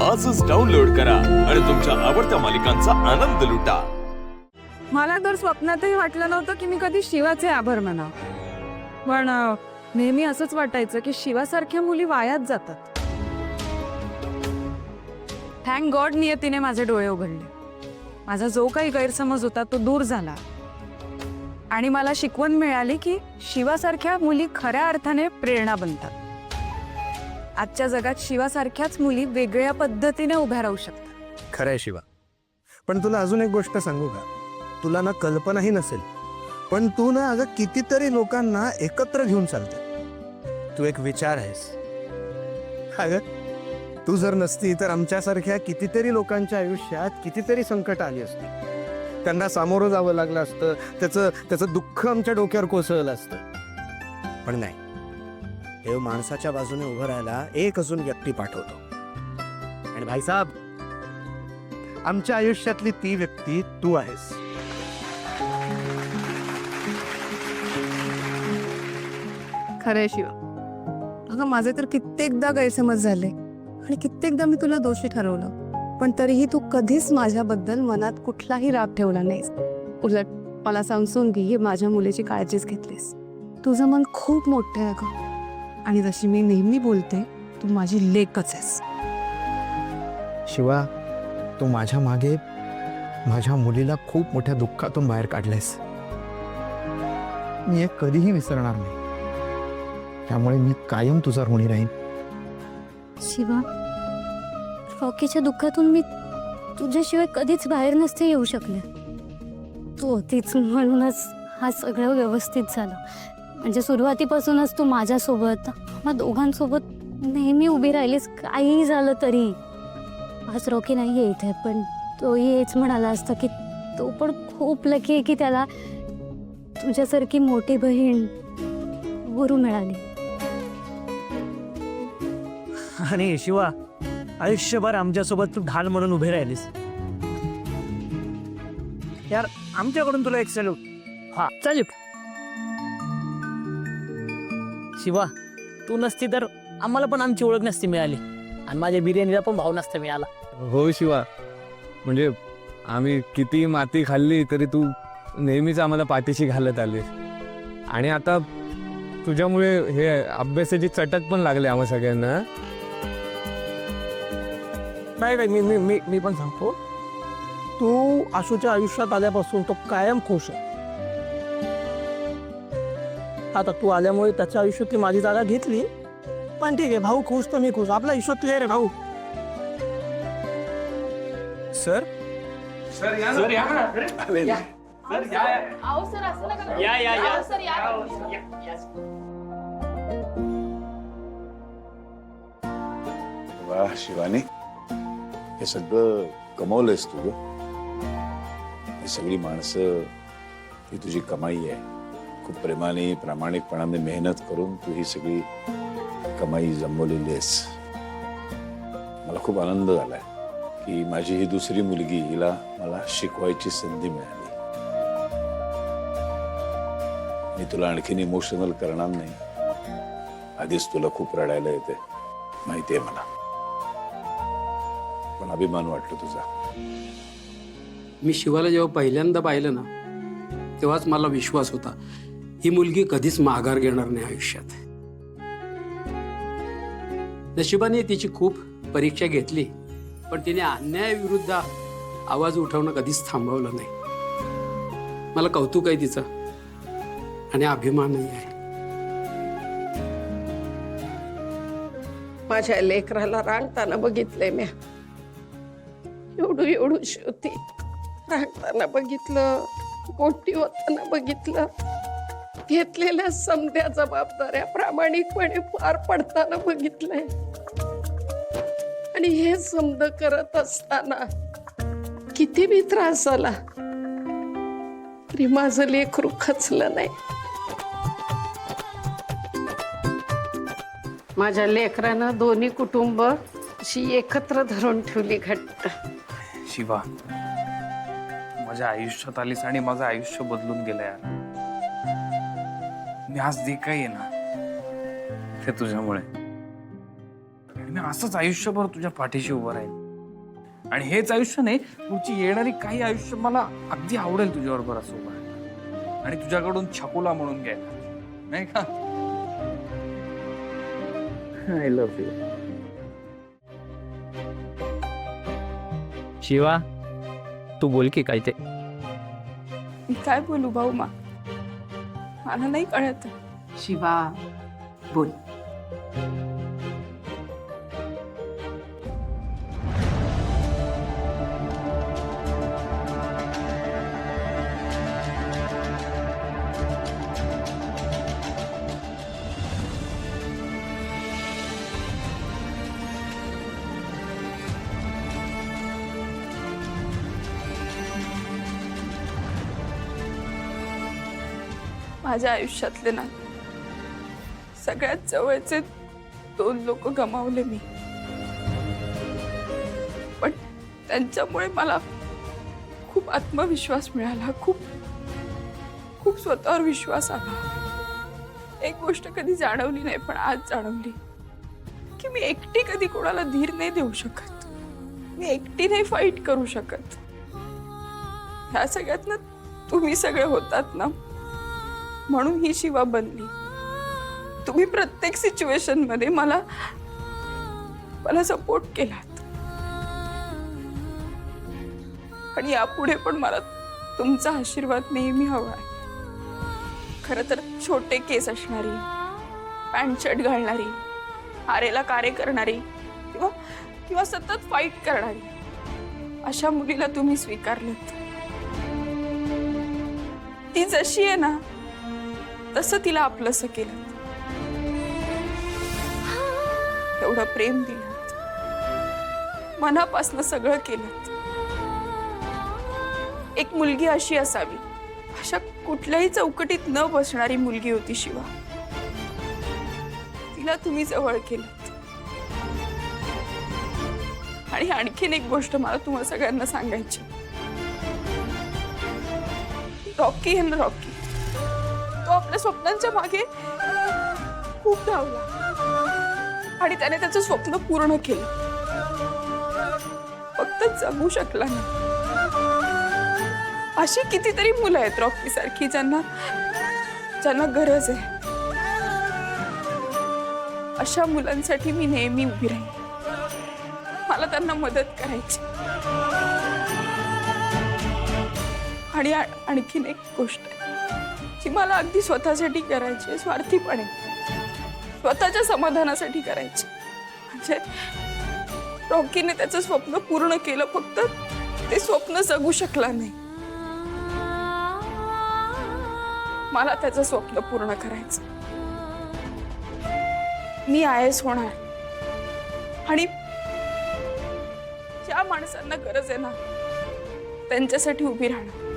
आजच डाउनलोड करा आणि तुमच्या आवडत्या मालिकांचा आनंद लुटा। मला तर स्वप्नातही वाटलं नव्हतं की मी कधी शिवाचे आभार मानाव, पण नेहमी असंच वाटायचं की शिवासारख्या मुली वायाच जातात। थँक गॉड नियतीने माझे डोळे उघडले। माझा जो काही गैरसमज होता तो दूर झाला आणि मला शिकवण मिळाली की शिवासारख्या मुली खऱ्या अर्थाने प्रेरणा बनतात। आजच्या जगात शिवासारख्याच मुली वेगळ्या पद्धतीने उभ्या राहू शकतात। खरंय शिवा, पण तुला अजून एक गोष्ट सांगू का? तुला ना कल्पनाही नसेल, पण तू ना अगं कितीतरी लोकांना एकत्र घेऊन चालते। तू एक विचार आहेस अगं। तू जर नसती तर आमच्यासारख्या कितीतरी लोकांच्या आयुष्यात कितीतरी संकट आली असती, त्यांना सामोरं जावं लागलं असतं, त्याचं दुःख आमच्या डोक्यावर कोसळलं असतं। पण नाही, देव माणसाच्या बाजूने उभं राहायला एक अजून व्यक्ती पाठवतो, आणि भाईसाहेब आमच्या आयुष्यातली ती व्यक्ती तू आहेस। खरंय शिवा, अगं माझे तर कित्येकदा गैरसमज झाले आणि कित्येकदा मी तुला दोषी ठरवलं, पण तरीही तू कधीच माझ्याबद्दल मनात कुठलाही राग ठेवला नाहीस। उलट मला समजून घे, माझ्या मुलीची काळजीच घेतलीस। तुझं मन खूप मोठं आहे अगं, आणि जशी मी नेहमी बोलते, तू माझी लेकच आहेस। शिवा, तू माझ्या मागे माझ्या मुलीला खूप मोठ्या दुःखातून बाहेर काढलेस, मी हे कधीही विसरणार नाही। त्यामुळे मी कायम तुझा ऋणी राहीन। शिवा, रॉकीच्या दुःखातून मी तुझ्याशिवाय कधीच बाहेर नसते येऊ शकले। तू होतीच म्हणूनच हा सगळं व्यवस्थित झालं। म्हणजे सुरुवातीपासूनच तू माझ्यासोबत, मग दोघांसोबत नेहमी उभी राहिलीस, काहीही झालं तरी। आज रॉकी नाही आहे इथे, पण तोही हेच म्हणाला असता की तो पण खूप लकी आहे की त्याला तुझ्यासारखी मोठी बहीण गुरु मिळाली। आणि शिवा, आयुष्यभर आमच्यासोबत तू ढाल म्हणून उभे राहिलीस यार, आमच्याकडून तुला एक सॅल्यूट। हा सॅल्यूट। शिवा, तू नसती तर आम्हाला पण आमची ओळख नसती मिळाली, आणि माझ्या बिर्याणीला पण भाव नसता मिळाला। हो शिवा, म्हणजे आम्ही किती माती खाल्ली तरी तू नेहमीच आम्हाला पाठीशी घालत आलीस, आणि आता तुझ्यामुळे हे अभ्यासाची चटक पण लागली आम्हा सगळ्यांना। नाही नाही, मी मी मी पण सांगतो, तू आशूच्या आयुष्यात आल्यापासून तो कायम खुश आहे। आता तू आल्यामुळे त्याच्या आयुष्यातली माझी जागा घेतली, पण ठीक आहे, भाऊ खुश तर मी खुश, आपलं आयुष्य क्लिअर आहे भाऊ। सर, वाह शिवानी, हे सगळं कमवलंयस तू ग। ही सगळी माणसं, ही तुझी कमाई आहे। खूप प्रेमाने प्रामाणिकपणाने मेहनत करून तू ही सगळी कमाई जमवलेली आहेस। मला खूप आनंद झालाय की माझी ही दुसरी मुलगी, हिला मला शिकवायची संधी मिळाली। मी तुला आणखीन इमोशनल करणार नाही, आधीच तुला खूप रडायला येते माहिती आहे मला, पण अभिमान वाटतो तुझा। मी शिवाला जेव्हा पहिल्यांदा पाहिलं ना, तेव्हाच मला विश्वास होता ही मुलगी कधीच माघार घेणार नाही आयुष्यात। नशिबाने तिची खूप परीक्षा घेतली, पण तिने अन्यायाविरुद्ध आवाज उठवणं कधीच थांबवलं नाही। मला कौतुक आहे तिचं आणि अभिमानही आहे। माझ्या लेकराला रांगताना बघितलंय मी, एवढूशी होती, रांगताना बघितलं, मोठी होताना बघितलं, घेतलेल्या समध्या जबाबदाऱ्या प्रामाणिकपणे पार पडताना बघितलंय। आणि हे समज करत असताना किती बी त्रास झाला तरी माझं लेकरू खचलं नाही। माझ्या लेकरानं दोन्ही कुटुंब अशी एकत्र धरून ठेवली घट्ट। शिवा, माझ्या आयुष्यात आलीस आणि माझं आयुष्य बदलून गेलं यार। मी आज जे काही आहे ना ते तुझ्यामुळे, आणि मी असंच आयुष्यभर तुझ्या पाठीशी उभं राहील. आणि हेच आयुष्य नाही, पुढची येणारी काही आयुष्य मला अगदी आवडेल तुझ्याबरोबर असं उभं राहायला. आणि तुझ्याकडून छकुला म्हणून घ्यायला, नाही का? I love you. शिवा, तू बोल की काय ते. मी काय बोलू भाऊ मला नाही कळत. शिवा बोल. माझ्या आयुष्यातले ना सगळ्यात जवळचे 2 लोक गमावले मी, पण त्यांच्यामुळे मला खूप आत्मविश्वास मिळाला, खूप खूप स्वतःवर विश्वास आला. एक गोष्ट कधी जाणवली नाही, पण आज जाणवली की मी एकटी कधी कोणाला धीर नाही देऊ शकत, मी एकटी नाही फाईट करू शकत. ह्या सगळ्यात ना तुम्ही सगळे होतात ना, म्हणून ही शिवा बनली. तुम्ही प्रत्येक सिच्युएशन मध्ये मला सपोर्ट केलात, आणि यापुढे पण मला तुमचा आशीर्वाद नेहमी हवा आहे. खरं तर छोटे केस असणारी, पॅन्ट शर्ट घालणारी, आरेला कारे करणारी किंवा सतत फाईट करणारी अशा मुलीला तुम्ही स्वीकारलत. ती जशी आहे ना तसं तिला आपलंसं केलं, एवढं प्रेम दिलं, मनापासनं सगळं केलं. एक मुलगी अशी असावी, अशा कुठल्याही चौकटीत न बसणारी मुलगी होती शिवा. तिला तुम्ही जवळ केलं. आणि आणखीन एक गोष्ट मला तुम्हाला सगळ्यांना सांगायची. रॉकी आहे ना, रॉकी, तो आपल्या स्वप्नांच्या मागे खूप धावला आणि त्याने त्याचं स्वप्न पूर्ण केलं, फक्त जगू शकला नाही. अशी कितीतरी मुलं आहेत रॉकी सारखी ज्यांना गरज आहे. अशा मुलांसाठी मी नेहमी उभी राहीन. मला त्यांना मदत करायची. आणि आणखीन एक गोष्ट जी मला अगदी स्वतःसाठी करायची, स्वार्थीपणे स्वतःच्या समाधानासाठी करायची. म्हणजे रॉकीने त्याचं स्वप्न पूर्ण केलं, फक्त ते स्वप्न जगू शकला नाही. मला त्याचं स्वप्न पूर्ण करायचं. मी IAS होणार आणि ज्या माणसांना गरज आहे ना त्यांच्यासाठी उभी राहणार.